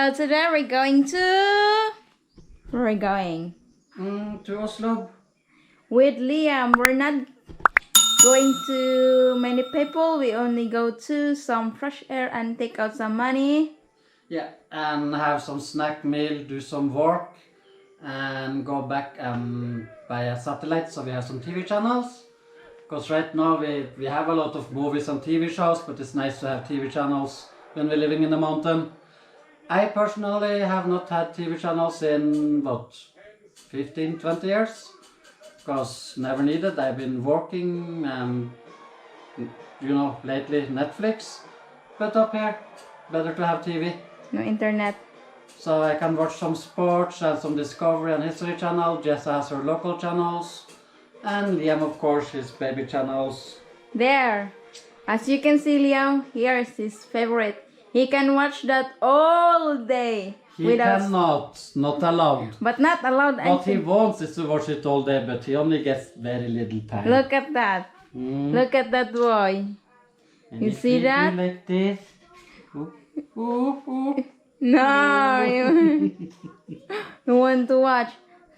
So today we're going to... Where are we going? To Oslob. With Liam. We're not going to many people. We only go to some fresh air and take out some money. Yeah, and have some snack meal, do some work, and go back and buy a satellite so we have some TV channels. Because right now we have a lot of movies and TV shows, but it's nice to have TV channels when we're living in the mountain. I personally have not had TV channels in, what, 15, 20 years? Because never needed. I've been working and, you know, lately Netflix. But up here, better to have TV. No internet. So I can watch some sports and some Discovery and History channel. Jessa has her local channels. And Liam, of course, his baby channels. There. As you can see, Liam, here's his favorite. He can watch that all day. He cannot, not allowed. But not allowed. What he wants is to watch it all day, but he only gets very little time. Look at that. Look at that boy. And You if see we that? do like this. Ooh. No, you want to watch.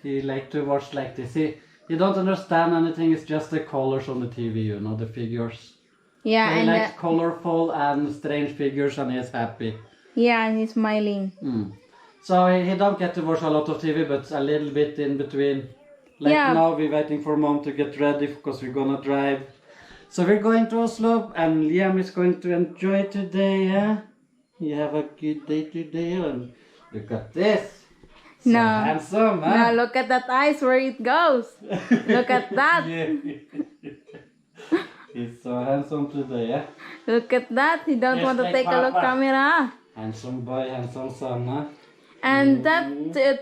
He like to watch like this. He don't understand anything. It's just the colors on the TV, you know, the figures. Yeah, So he and likes colorful and strange figures, and he's happy. yeah, and he's smiling. So he don't get to watch a lot of TV, but a little bit in between. Like Yeah. now we're waiting for mom to get ready because we're gonna drive. So we're going to Oslo, and Liam is going to enjoy today, huh? You have a good day today, and look at this. So No. handsome, huh? Now look at that eyes where it goes. Look at that. Yeah. He's so handsome today, yeah? Look at that. He don't Just want to like take a look Papa. camera. Handsome boy, handsome son, huh? And that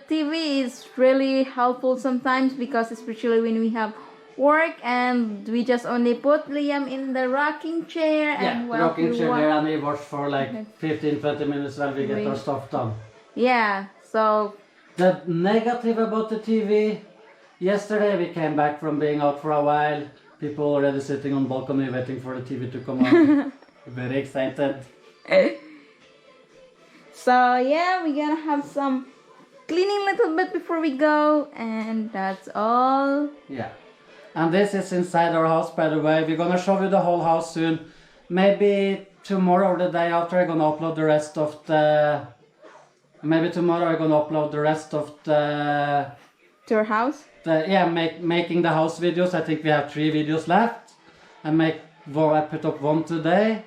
TV is really helpful sometimes because especially when we have work and we just only put Liam in the rocking chair and Yeah, while rocking we chair walk- there, and we watch for like 15-20 minutes while we get our stuff done. Yeah, so The negative about the TV, yesterday we came back from being out for a while. People already sitting on balcony waiting for the TV to come on. Very excited. so yeah, we're gonna have some cleaning little bit before we go, and that's all. Yeah. And this is inside our house, by the way. We're gonna show you the whole house soon. Maybe tomorrow or the day after I'm gonna upload the rest of the... Maybe tomorrow I'm gonna upload the rest of the... To our house. Making the house videos. I think we have 3 videos left. I put up one today.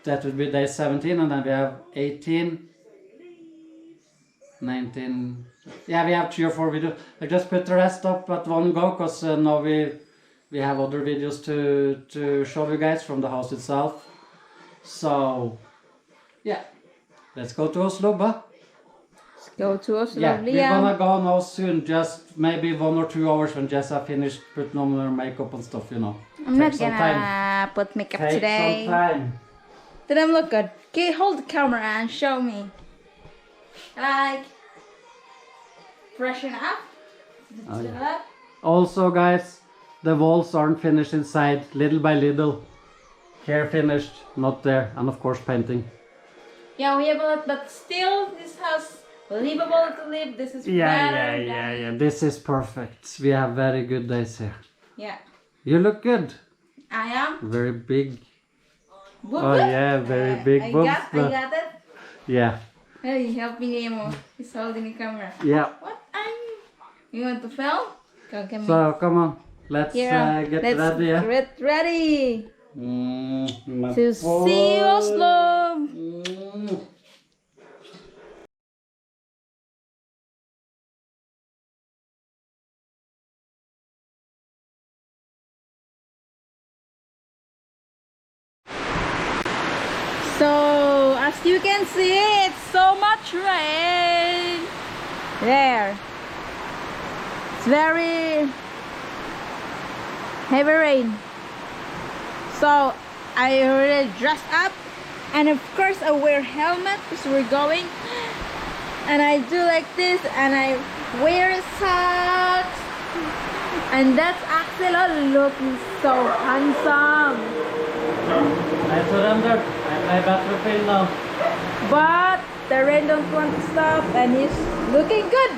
That would be day 17, and then we have 18, 19. Yeah, we have 3 or 4 videos. I just put the rest up at one go because now we have other videos to show you guys from the house itself. So yeah, let's go to Oslo, huh? Let's go to Oslo. Yeah, we're Liam. gonna go now soon, just maybe 1 or 2 hours when Jessa finished putting on her makeup and stuff, you know. I'm not Take some gonna put makeup Take today. some time. Did I look good? Okay, hold the camera and show me. Like, freshen up. Oh, yeah. Also, guys, the walls aren't finished inside, little by little. Here finished, not there, and of course painting. Yeah, we have a lot, but still, this house livable to live. This is better than... This is perfect. We have very good days here. Yeah, You look good. I am. Very big. Boop, Oh boop. yeah, very big I boobs. got it. Yeah. Hey, help me, Emo. He's holding the camera. Yeah. What are you? You want to film? Go, come So come on, let's here. get Let's ready. Yeah? get ready My to see boy. Oslo. So, as you can see, it's so much rain. There. It's very heavy rain. So, I already dressed up. And of course, I wear helmet because we're going. And I do like this. And I wear socks. And that's Aksel Dahl looking so handsome. I surrendered. I play Battlefield now. But the rain don't want to stop, and he's looking good.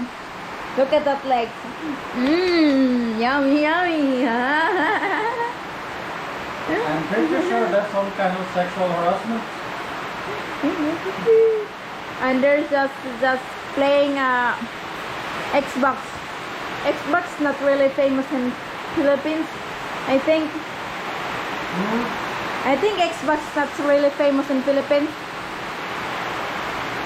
Look at that leg. Yummy, yummy. I'm pretty sure that's some kind of sexual harassment. And there's just playing Xbox. Xbox not really famous in Philippines. I think Xbox not really famous in Philippines.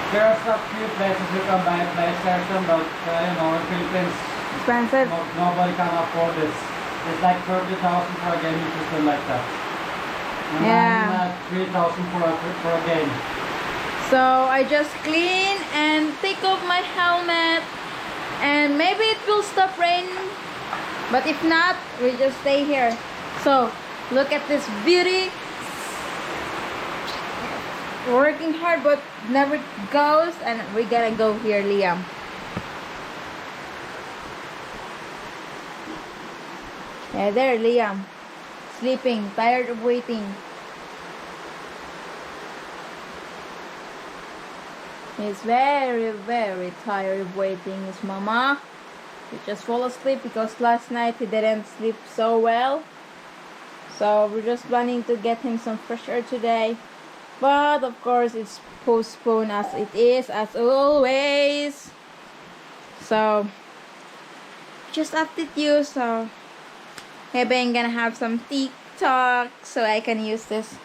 There's a few places you can buy a PlayStation, but you know, in Philippines, Expensive. nobody can afford this. It's like 30,000 for a gaming system like that. And Yeah. 3,000 for a game. So I just clean and take off my helmet, and maybe it will stop raining, but if not, we just stay here. So look at this beauty. Working hard but never goes, and we're gonna go here, Liam. Yeah, there, Liam. Sleeping, tired of waiting. He's very, very tired of waiting. His mama, he just fall asleep because last night he didn't sleep so well. So we're just planning to get him some fresh air today. But of course it's postponed as it is, as always. So just update you. So maybe I'm gonna have some TikTok so I can use this.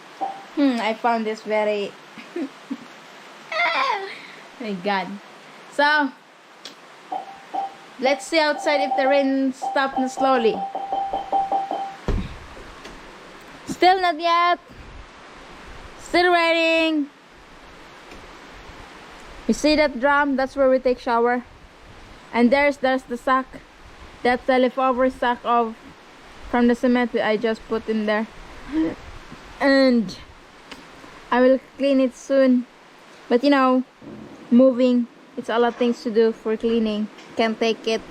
I found this very my God. So let's see outside if the rain stops slowly. Still not yet. Still raining. You see that drum? That's where we take shower. And there's the sack. That's the leftover sack of from the cement I just put in there. And I will clean it soon. But you know, moving, it's a lot of things to do for cleaning. Can't take it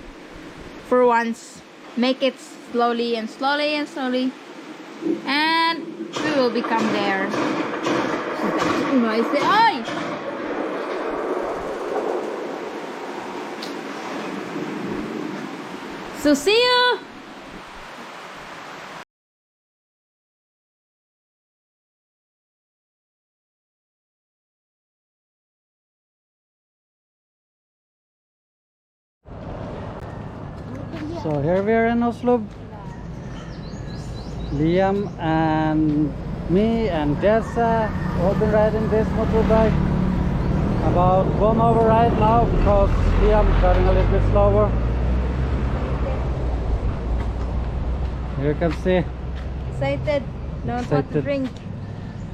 for once. Make it slowly and slowly and slowly, and we will become there. Noisy. Oi! So see you. So here we are in Oslob. Liam and me and Jessa all been riding this motorbike. About 1 hour ride now because Liam is driving a little bit slower. Here you can see. Excited. Don't want to drink.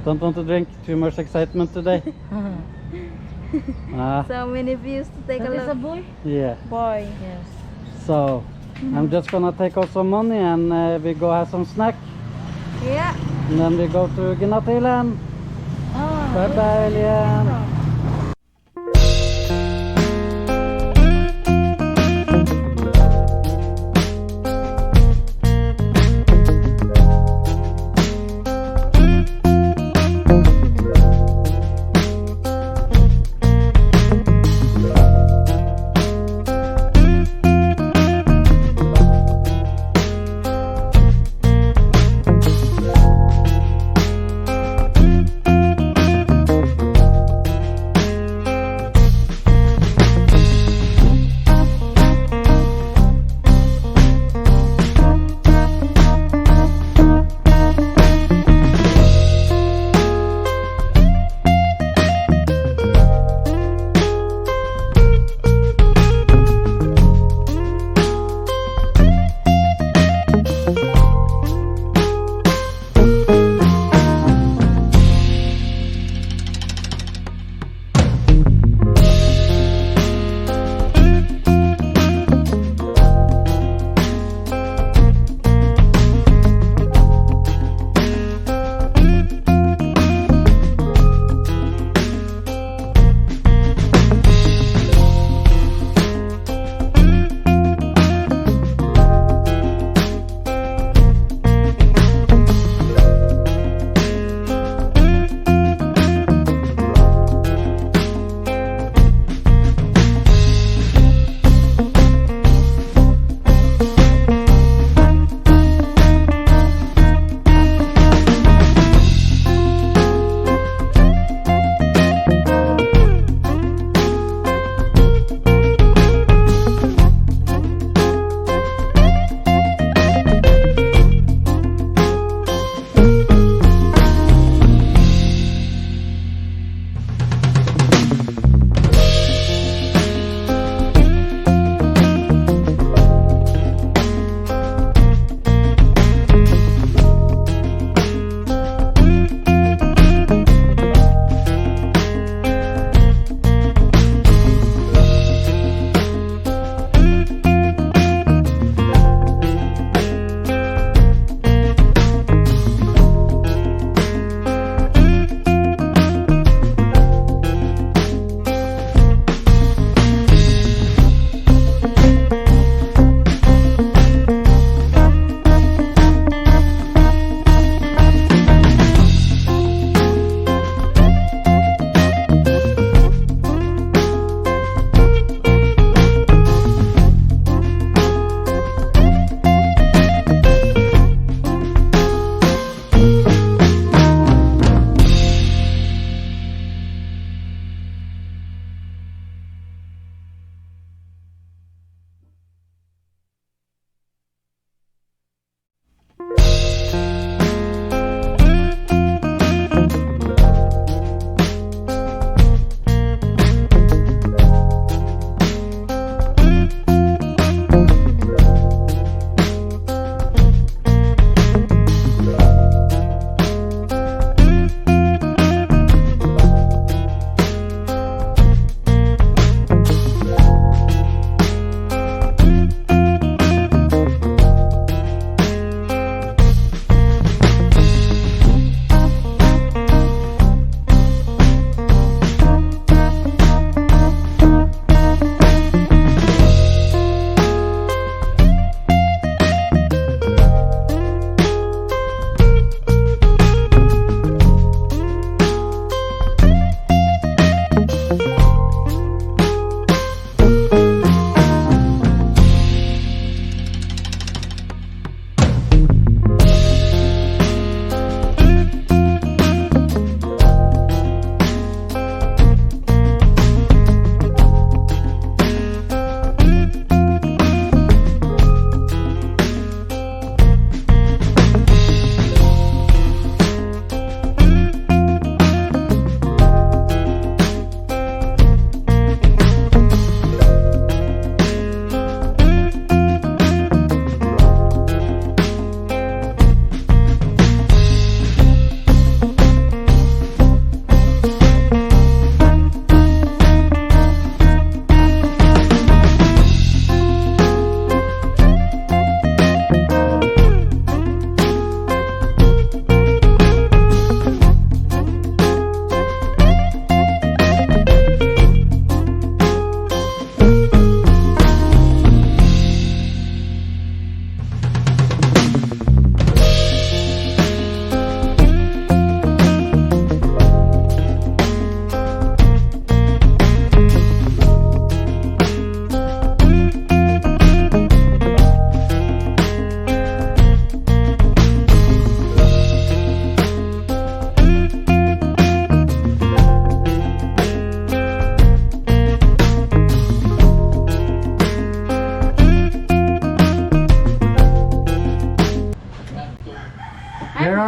Don't want to drink. Too much excitement today. So many views to take a look. Is a boy? Yeah. Boy. Yes. So I'm just gonna take out some money and we go have some snack. Yeah. And then we go to Ginatilan. Oh, Bye bye, Liam.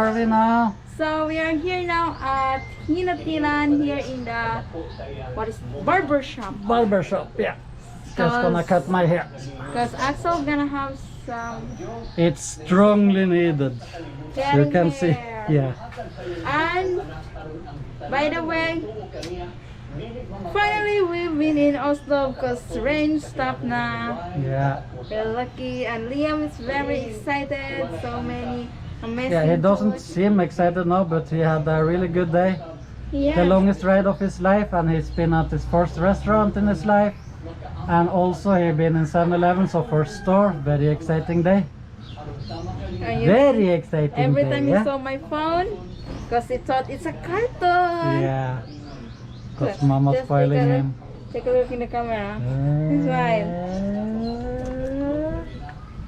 are we now? So we are here now at Ginatilan here in the barber shop. Barber shop, yeah. Just gonna cut my hair. Because Axel gonna have some It's strongly needed. You can see, hair. yeah. And by the way, finally we've been in Oslo because rain stopped now. Yeah. We're lucky, and Liam is very excited. So many amazing. Yeah, he doesn't foods. seem excited now, but he had a really good day. Yeah. The longest ride of his life, and he's been at his first restaurant in his life. And also he's been in 7-Eleven, so first store. Very exciting day. And Very exciting every day, time yeah? he saw my phone, because he thought it's a cartoon. Yeah. Because Look, Mama's just spoiling him. Take a look in the camera. He's fine.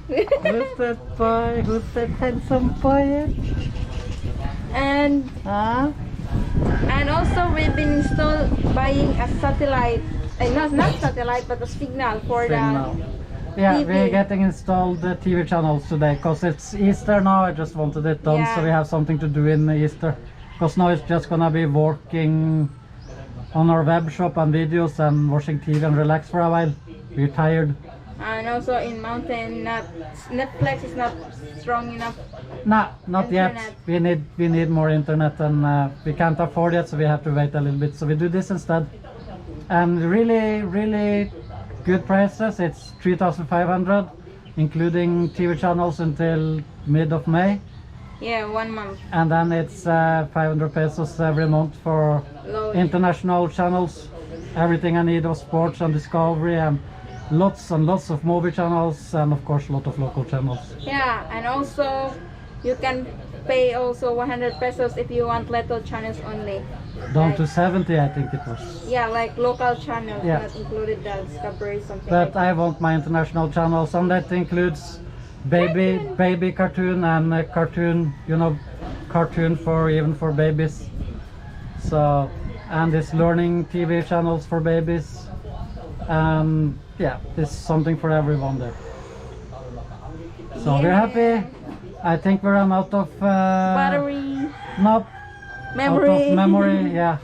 Who's that boy? Who's that handsome boy? And Huh? and also we've been buying a satellite. Not satellite, but a signal for Signal. the Yeah, TV. we're getting installed the TV channels today because it's Easter now. I just wanted it done so Yeah. we have something to do in Easter. Because now it's just gonna be working on our web shop and videos and watching TV and relax for a while. We're tired. And also in mountain, Netflix is not strong enough. Nah, not Internet. yet. We need more internet, and we can't afford it, so we have to wait a little bit. So we do this instead. And really good prices. It's 3,500, including TV channels until mid of May. Yeah, 1 month. And then it's 500 pesos every month for Low. international channels. Everything I need of sports and discovery, and lots of movie channels, and of course a lot of local channels. Yeah, and also you can pay also 100 pesos if you want little channels only. Down to 70, I think it was. Yeah, like local channels, Yeah. not included the Discovery, something But like I want my international channels, and that includes baby cartoon and cartoon, cartoon for even for babies. So, and this learning TV channels for babies. Yeah, there's something for everyone there. So we're Yeah. happy. I think we ran out of battery, nope, memory. out of memory. Yeah.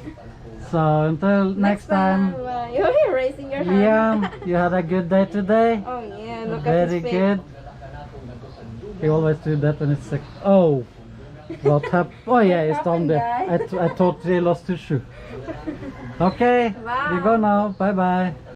So until next time. You're raising your hand. Liam, you had a good day today. Oh yeah, look at Very his face. good. He always do that when it's like, oh, what happened? Oh yeah, it's down happened, there. guys? I totally lost his shoe. Okay, Bye. we go now. Bye bye.